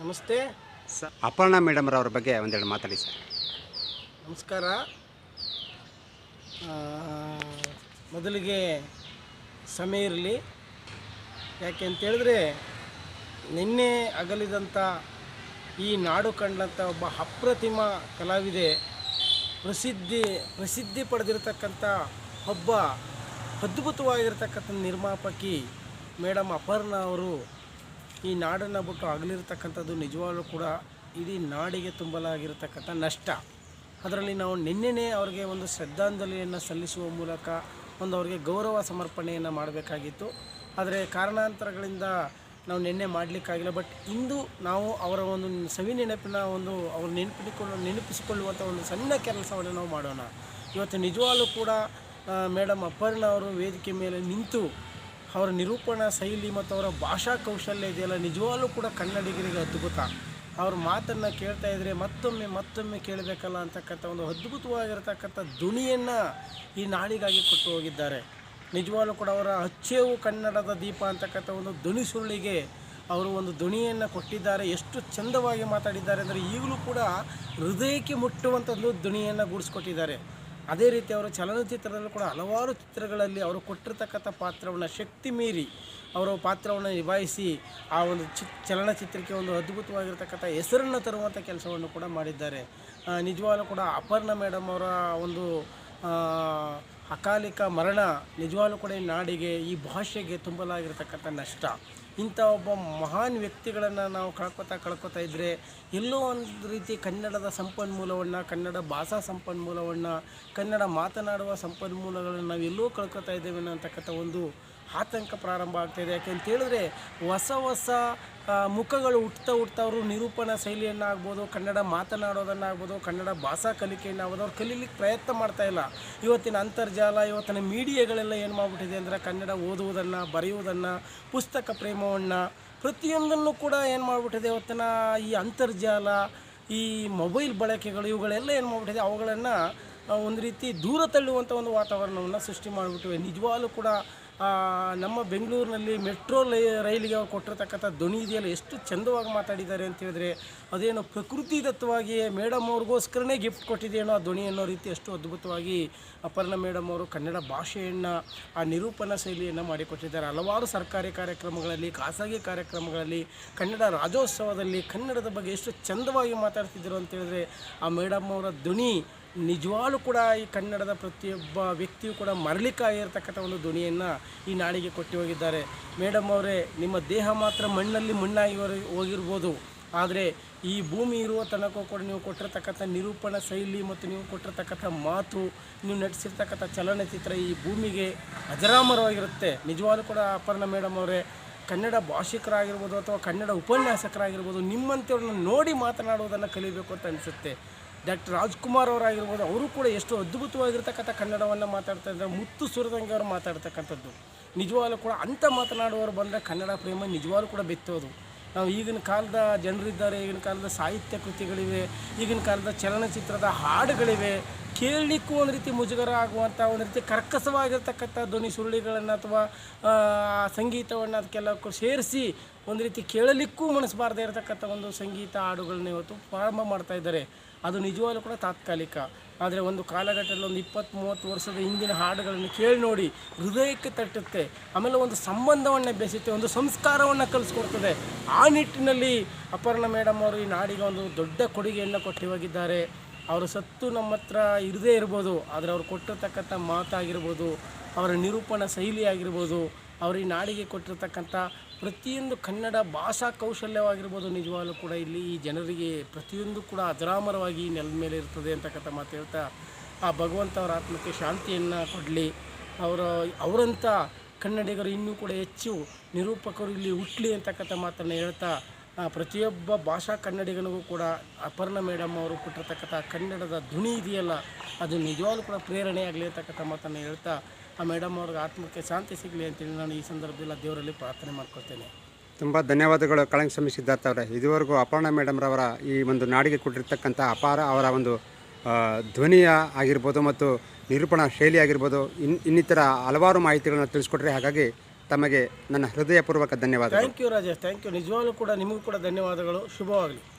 ನಮಸ್ತೆ. ಅಪರ್ಣಾ ಮೇಡಮ್ರವ್ರ ಬಗ್ಗೆ ಒಂದೆರಡು ಮಾತಾಡಿ ಸರ್. ನಮಸ್ಕಾರ. ಆ, ಮೊದಲಿಗೆ ಸಮಯ ಇರಲಿ. ಯಾಕೆ ಅಂತೇಳಿದ್ರೆ ನಿನ್ನೆ ಅಗಲಿದಂಥ ಈ ನಾಡು ಕಂಡಂಥ ಒಬ್ಬ ಅಪ್ರತಿಮ ಕಲಾವಿದೆ, ಪ್ರಸಿದ್ಧಿ ಪಡೆದಿರತಕ್ಕಂಥ ಒಬ್ಬ ಅದ್ಭುತವಾಗಿರ್ತಕ್ಕಂಥ ನಿರ್ಮಾಪಕಿ ಮೇಡಮ್ ಅಪರ್ಣಾ ಅವರು ಈ ನಾಡನ್ನು ಬಿಟ್ಟು ಅಗಲಿರ್ತಕ್ಕಂಥದ್ದು ನಿಜವಾಗ್ಲೂ ಕೂಡ ಇಡೀ ನಾಡಿಗೆ ತುಂಬಲಾಗಿರತಕ್ಕಂಥ ನಷ್ಟ. ಅದರಲ್ಲಿ ನಾವು ನಿನ್ನೆನೇ ಅವರಿಗೆ ಒಂದು ಶ್ರದ್ಧಾಂಜಲಿಯನ್ನು ಸಲ್ಲಿಸುವ ಮೂಲಕ ಒಂದು ಅವರಿಗೆ ಗೌರವ ಸಮರ್ಪಣೆಯನ್ನು ಮಾಡಬೇಕಾಗಿತ್ತು. ಆದರೆ ಕಾರಣಾಂತರಗಳಿಂದ ನಾವು ನಿನ್ನೆ ಮಾಡಲಿಕ್ಕಾಗಿಲ್ಲ. ಬಟ್ ಇಂದು ನಾವು ಅವರ ಒಂದು ಸವಿ ನೆನಪಿನ ಅವರು ನೆನಪಿಸಿಕೊಳ್ಳುವಂಥ ಒಂದು ಸಣ್ಣ ಕೆಲಸವನ್ನು ನಾವು ಮಾಡೋಣ. ಇವತ್ತು ನಿಜವಾಗ್ಲೂ ಕೂಡ ಮೇಡಮ್ ಅಪರ್ಣಾ ಅವರು ವೇದಿಕೆ ಮೇಲೆ ನಿಂತು ಅವರ ನಿರೂಪಣಾ ಶೈಲಿ ಮತ್ತು ಅವರ ಭಾಷಾ ಕೌಶಲ್ಯ ಇದೆಯಲ್ಲ, ನಿಜವಾಗ್ಲೂ ಕೂಡ ಕನ್ನಡಿಗರಿಗೆ ಅದ್ಭುತ. ಅವ್ರ ಮಾತನ್ನು ಕೇಳ್ತಾ ಇದ್ದರೆ ಮತ್ತೊಮ್ಮೆ ಕೇಳಬೇಕಲ್ಲ ಅಂತಕ್ಕಂಥ ಒಂದು ಅದ್ಭುತವಾಗಿರತಕ್ಕಂಥ ಧ್ವನಿಯನ್ನು ಈ ನಾಡಿಗಾಗಿ ಕೊಟ್ಟು ಹೋಗಿದ್ದಾರೆ. ನಿಜವಾಗ್ಲೂ ಕೂಡ ಅವರ ಅಚ್ಚೇವು ಕನ್ನಡದ ದೀಪ ಅಂತಕ್ಕಂಥ ಒಂದು ಧ್ವನಿ ಸುರುಳಿಗೆ ಅವರು ಒಂದು ಧ್ವನಿಯನ್ನು ಕೊಟ್ಟಿದ್ದಾರೆ. ಎಷ್ಟು ಚಂದವಾಗಿ ಮಾತಾಡಿದ್ದಾರೆ ಅಂದರೆ ಈಗಲೂ ಕೂಡ ಹೃದಯಕ್ಕೆ ಮುಟ್ಟುವಂಥದ್ದು ಧ್ವನಿಯನ್ನು ಗೂಡಿಸ್ಕೊಟ್ಟಿದ್ದಾರೆ. ಅದೇ ರೀತಿ ಅವರು ಚಲನಚಿತ್ರದಲ್ಲೂ ಕೂಡ ಹಲವಾರು ಚಿತ್ರಗಳಲ್ಲಿ ಅವರು ಕೊಟ್ಟಿರ್ತಕ್ಕಂಥ ಪಾತ್ರವನ್ನು ಶಕ್ತಿ ಮೀರಿ ಅವರು ಪಾತ್ರವನ್ನು ನಿಭಾಯಿಸಿ ಆ ಒಂದು ಚಲನಚಿತ್ರಕ್ಕೆ ಒಂದು ಅದ್ಭುತವಾಗಿರ್ತಕ್ಕಂಥ ಹೆಸರನ್ನು ತರುವಂಥ ಕೆಲಸವನ್ನು ಕೂಡ ಮಾಡಿದ್ದಾರೆ. ನಿಜವಾಗ್ಲೂ ಕೂಡ ಅಪರ್ಣಾ ಮೇಡಮ್ ಅವರ ಒಂದು ಅಕಾಲಿಕ ಮರಣ ನಿಜವಾಗ್ಲೂ ಕೂಡ ಈ ನಾಡಿಗೆ, ಈ ಭಾಷೆಗೆ ತುಂಬಲಾಗಿರ್ತಕ್ಕಂಥ ನಷ್ಟ. ಇಂಥ ಒಬ್ಬ ಮಹಾನ್ ವ್ಯಕ್ತಿಗಳನ್ನು ನಾವು ಕಳ್ಕೊತಾ ಇದ್ದರೆ ಎಲ್ಲೋ ಒಂದು ರೀತಿ ಕನ್ನಡದ ಸಂಪನ್ಮೂಲವನ್ನು, ಕನ್ನಡ ಭಾಷಾ ಸಂಪನ್ಮೂಲವನ್ನು, ಕನ್ನಡ ಮಾತನಾಡುವ ಸಂಪನ್ಮೂಲಗಳನ್ನು ನಾವು ಎಲ್ಲೋ ಕಳ್ಕೊತಾ ಇದ್ದೇವೆ ಅಂತಕ್ಕಂಥ ಒಂದು ಆತಂಕ ಪ್ರಾರಂಭ ಆಗ್ತಾಯಿದೆ. ಯಾಕೆಂತೇಳಿದ್ರೆ ಹೊಸ ಮುಖಗಳು ಹುಟ್ತಾ ಅವರು ನಿರೂಪಣಾ ಶೈಲಿಯನ್ನು ಆಗ್ಬೋದು, ಕನ್ನಡ ಮಾತನಾಡೋದನ್ನಾಗ್ಬೋದು, ಕನ್ನಡ ಭಾಷಾ ಕಲಿಕೆಯನ್ನು ಆಗ್ಬೋದು, ಅವ್ರು ಕಲೀಲಿಕ್ಕೆ ಪ್ರಯತ್ನ ಮಾಡ್ತಾಯಿಲ್ಲ. ಇವತ್ತಿನ ಅಂತರ್ಜಾಲ, ಇವತ್ತಿನ ಮೀಡಿಯಾಗಳೆಲ್ಲ ಏನು ಮಾಡಿಬಿಟ್ಟಿದೆ ಅಂದರೆ ಕನ್ನಡ ಓದುವುದನ್ನು, ಬರೆಯುವುದನ್ನು, ಪುಸ್ತಕ ಪ್ರೇಮವನ್ನು, ಪ್ರತಿಯೊಂದನ್ನು ಕೂಡ ಏನು ಮಾಡಿಬಿಟ್ಟಿದೆ ಇವತ್ತಿನ ಈ ಅಂತರ್ಜಾಲ, ಈ ಮೊಬೈಲ್ ಬಳಕೆಗಳು, ಇವುಗಳೆಲ್ಲ ಏನು ಮಾಡಿಬಿಟ್ಟಿದೆ ಅವುಗಳನ್ನು ಒಂದು ರೀತಿ ದೂರ ತಳ್ಳುವಂಥ ಒಂದು ವಾತಾವರಣವನ್ನು ಸೃಷ್ಟಿ ಮಾಡಿಬಿಟ್ಟಿವೆ. ನಿಜವಾಗ್ಲೂ ಕೂಡ ನಮ್ಮ ಬೆಂಗಳೂರಿನಲ್ಲಿ ಮೆಟ್ರೋ ರೈಲಿಗೆ ಅವ್ರು ಕೊಟ್ಟಿರ್ತಕ್ಕಂಥ ಧ್ವನಿ ಇದೆಯಲ್ಲ, ಎಷ್ಟು ಚಂದವಾಗಿ ಮಾತಾಡಿದ್ದಾರೆ ಅಂತ ಹೇಳಿದ್ರೆ ಅದೇನು ಪ್ರಕೃತಿ ದತ್ತವಾಗಿ ಮೇಡಮ್ ಅವ್ರಿಗೋಸ್ಕರನೇ ಗಿಫ್ಟ್ ಕೊಟ್ಟಿದೆಯೇನೋ ಆ ಧ್ವನಿ ಅನ್ನೋ ರೀತಿ ಅಷ್ಟು ಅದ್ಭುತವಾಗಿ ಅಪರ್ಣಾ ಮೇಡಮ್ ಅವರು ಕನ್ನಡ ಭಾಷೆಯನ್ನು, ಆ ನಿರೂಪಣಾ ಶೈಲಿಯನ್ನು ಮಾಡಿಕೊಟ್ಟಿದ್ದಾರೆ. ಹಲವಾರು ಸರ್ಕಾರಿ ಕಾರ್ಯಕ್ರಮಗಳಲ್ಲಿ, ಖಾಸಗಿ ಕಾರ್ಯಕ್ರಮಗಳಲ್ಲಿ, ಕನ್ನಡ ರಾಜ್ಯೋತ್ಸವದಲ್ಲಿ ಕನ್ನಡದ ಬಗ್ಗೆ ಎಷ್ಟು ಚಂದವಾಗಿ ಮಾತಾಡ್ತಿದ್ದರು ಅಂತೇಳಿದ್ರೆ ಆ ಮೇಡಮ್ ಅವರ ಧ್ವನಿ ನಿಜವಾಗ್ಲೂ ಕೂಡ ಈ ಕನ್ನಡದ ಪ್ರತಿಯೊಬ್ಬ ವ್ಯಕ್ತಿಯು ಕೂಡ ಮರಳಿಕಾಗಿರ್ತಕ್ಕಂಥ ಒಂದು ಧ್ವನಿಯನ್ನು ಈ ನಾಡಿಗೆ ಕೊಟ್ಟು ಹೋಗಿದ್ದಾರೆ. ಮೇಡಮ್ ಅವರೇ, ನಿಮ್ಮ ದೇಹ ಮಾತ್ರ ಮಣ್ಣಲ್ಲಿ ಮಣ್ಣಾಗಿ ಹೋಗಿರ್ಬೋದು, ಆದರೆ ಈ ಭೂಮಿ ಇರುವ ತನಕ ಕೂಡ ನೀವು ಕೊಟ್ಟಿರ್ತಕ್ಕಂಥ ನಿರೂಪಣಾ ಶೈಲಿ ಮತ್ತು ನೀವು ಕೊಟ್ಟಿರ್ತಕ್ಕಂಥ ಮಾತು, ನೀವು ನಟಿಸಿರ್ತಕ್ಕಂಥ ಚಲನಚಿತ್ರ ಈ ಭೂಮಿಗೆ ಅಜರಾಮರವಾಗಿರುತ್ತೆ. ನಿಜವಾಗ್ಲೂ ಕೂಡ ಅಪರ್ಣಾ ಮೇಡಮ್ ಅವರೇ, ಕನ್ನಡ ಭಾಷಿಕರಾಗಿರ್ಬೋದು ಅಥವಾ ಕನ್ನಡ ಉಪನ್ಯಾಸಕರಾಗಿರ್ಬೋದು, ನಿಮ್ಮಂಥವ್ರನ್ನ ನೋಡಿ ಮಾತನಾಡುವುದನ್ನು ಕಲಿಬೇಕು ಅಂತ ಅನಿಸುತ್ತೆ. ಡಾಕ್ಟರ್ ರಾಜ್ಕುಮಾರ್ ಅವರಾಗಿರ್ಬೋದು, ಅವರು ಕೂಡ ಎಷ್ಟು ಅದ್ಭುತವಾಗಿರ್ತಕ್ಕಂಥ ಕನ್ನಡವನ್ನು ಮಾತಾಡ್ತಾ ಇದ್ದಾರೆ. ಮುತ್ತು ಸುರದಂಗೆ ಅವರು ಮಾತಾಡ್ತಕ್ಕಂಥದ್ದು ನಿಜವಾಗ್ಲೂ ಕೂಡ ಅಂಥ ಮಾತನಾಡುವವರು ಬಂದರೆ ಕನ್ನಡ ಪ್ರೇಮ ನಿಜವಾಗ್ಲೂ ಕೂಡ ಬೆತ್ತೋದು. ನಾವು ಈಗಿನ ಕಾಲದ ಜನರಿದ್ದಾರೆ, ಈಗಿನ ಕಾಲದ ಸಾಹಿತ್ಯ ಕೃತಿಗಳಿವೆ, ಈಗಿನ ಕಾಲದ ಚಲನಚಿತ್ರದ ಹಾಡುಗಳಿವೆ, ಕೇಳಲಿಕ್ಕೂ ಒಂದು ರೀತಿ ಮುಜುಗರ ಆಗುವಂಥ ಒಂದು ರೀತಿ ಕರ್ಕಶವಾಗಿರ್ತಕ್ಕಂಥ ಧ್ವನಿ ಸುರುಳಿಗಳನ್ನು ಅಥವಾ ಸಂಗೀತವನ್ನು ಅದಕ್ಕೆಲ್ಲ ಸೇರಿಸಿ ಒಂದು ರೀತಿ ಕೇಳಲಿಕ್ಕೂ ಮನಸ್ಸು ಇರತಕ್ಕಂಥ ಒಂದು ಸಂಗೀತ ಹಾಡುಗಳನ್ನ ಇವತ್ತು ಪ್ರಾರಂಭ ಮಾಡ್ತಾ ಇದ್ದಾರೆ. ಅದು ನಿಜವಾಗ್ಲೂ ಕೂಡ ತಾತ್ಕಾಲಿಕ. ಆದರೆ ಒಂದು ಕಾಲಘಟ್ಟದಲ್ಲಿ ಒಂದು 20-30 ವರ್ಷದ ಹಿಂದಿನ ಹಾಡುಗಳನ್ನು ಕೇಳಿ ನೋಡಿ, ಹೃದಯಕ್ಕೆ ತಟ್ಟುತ್ತೆ. ಆಮೇಲೆ ಒಂದು ಸಂಬಂಧವನ್ನು ಬೆಸೆಯುತ್ತೆ, ಒಂದು ಸಂಸ್ಕಾರವನ್ನು ಕಲಿಸ್ಕೊಡ್ತದೆ. ಆ ನಿಟ್ಟಿನಲ್ಲಿ ಅಪರ್ಣಾ ಮೇಡಮ್ ಅವರು ಈ ನಾಡಿಗೆ ಒಂದು ದೊಡ್ಡ ಕೊಡುಗೆಯನ್ನು ಕೊಟ್ಟು ಹೋಗಿದ್ದಾರೆ. ಅವರು ಸತ್ತು ನಮ್ಮ ಹತ್ರ ಇರದೇ ಇರ್ಬೋದು, ಆದರೆ ಅವರು ಕೊಟ್ಟಿರ್ತಕ್ಕಂಥ ಮಾತಾಗಿರ್ಬೋದು, ಅವರ ನಿರೂಪಣಾ ಶೈಲಿ ಆಗಿರ್ಬೋದು, ಅವರು ಈ ನಾಡಿಗೆ ಕೊಟ್ಟಿರ್ತಕ್ಕಂಥ ಪ್ರತಿಯೊಂದು ಕನ್ನಡ ಭಾಷಾ ಕೌಶಲ್ಯವಾಗಿರ್ಬೋದು, ನಿಜವಾಗ್ಲೂ ಕೂಡ ಇಲ್ಲಿ ಈ ಜನರಿಗೆ ಪ್ರತಿಯೊಂದು ಕೂಡ ಅಜರಾಮರವಾಗಿ ನೆಲದ ಮೇಲೆ ಇರ್ತದೆ ಅಂತಕ್ಕಂಥ ಮಾತು ಹೇಳ್ತಾ ಆ ಭಗವಂತ ಅವರ ಆತ್ಮಕ್ಕೆ ಶಾಂತಿಯನ್ನು ಕೊಡಲಿ. ಅವರಂಥ ಕನ್ನಡಿಗರು ಇನ್ನೂ ಕೂಡ ಹೆಚ್ಚು ನಿರೂಪಕರು ಇಲ್ಲಿ ಹುಟ್ಟಲಿ ಅಂತಕ್ಕಂಥ ಮಾತನ್ನು ಹೇಳ್ತಾ ಪ್ರತಿಯೊಬ್ಬ ಭಾಷಾ ಕನ್ನಡಿಗನಿಗೂ ಕೂಡ ಅಪರ್ಣಾ ಮೇಡಮ್ ಅವರು ಕೊಟ್ಟಿರ್ತಕ್ಕಂಥ ಕನ್ನಡದ ಧ್ವನಿ ಇದೆಯಲ್ಲ, ಅದು ನಿಜವಾಗ್ಲೂ ಕೂಡ ಪ್ರೇರಣೆ ಆಗಲಿ ಅಂತಕ್ಕಂಥ ಮಾತನ್ನು ಹೇಳ್ತಾ ಆ ಮೇಡಮ್ ಅವ್ರಿಗೆ ಆತ್ಮಕ್ಕೆ ಶಾಂತಿ ಸಿಗಲಿ ಅಂತೇಳಿ ನಾನು ಈ ಸಂದರ್ಭದಲ್ಲಿ ದೇವರಲ್ಲಿ ಪ್ರಾರ್ಥನೆ ಮಾಡ್ಕೊಳ್ತೇನೆ. ತುಂಬ ಧನ್ಯವಾದಗಳು ಕಾಳಂಸ್ವಾಮಿ ಸಿದ್ಧಾರ್ಥ ಅವರೇ. ಇದುವರೆಗೂ ಅಪರ್ಣಾ ಮೇಡಮ್ರವರ ಈ ಒಂದು ನಾಡಿಗೆ ಕೊಟ್ಟಿರ್ತಕ್ಕಂಥ ಅಪಾರ ಅವರ ಒಂದು ಧ್ವನಿಯ ಆಗಿರ್ಬೋದು ಮತ್ತು ನಿರೂಪಣಾ ಶೈಲಿ ಆಗಿರ್ಬೋದು ಇನ್ನಿತರ ಹಲವಾರು ಮಾಹಿತಿಗಳನ್ನು ತಿಳಿಸ್ಕೊಟ್ರೆ. ಹಾಗಾಗಿ ತಮಗೆ ನನ್ನ ಹೃದಯಪೂರ್ವಕ ಧನ್ಯವಾದಗಳು. Thank you Rajesh, thank you. ನಿಜವಾಗ್ಲೂ ಕೂಡ ನಿಮಗೂ ಕೂಡ ಧನ್ಯವಾದಗಳು. ಶುಭವಾಗಲಿ.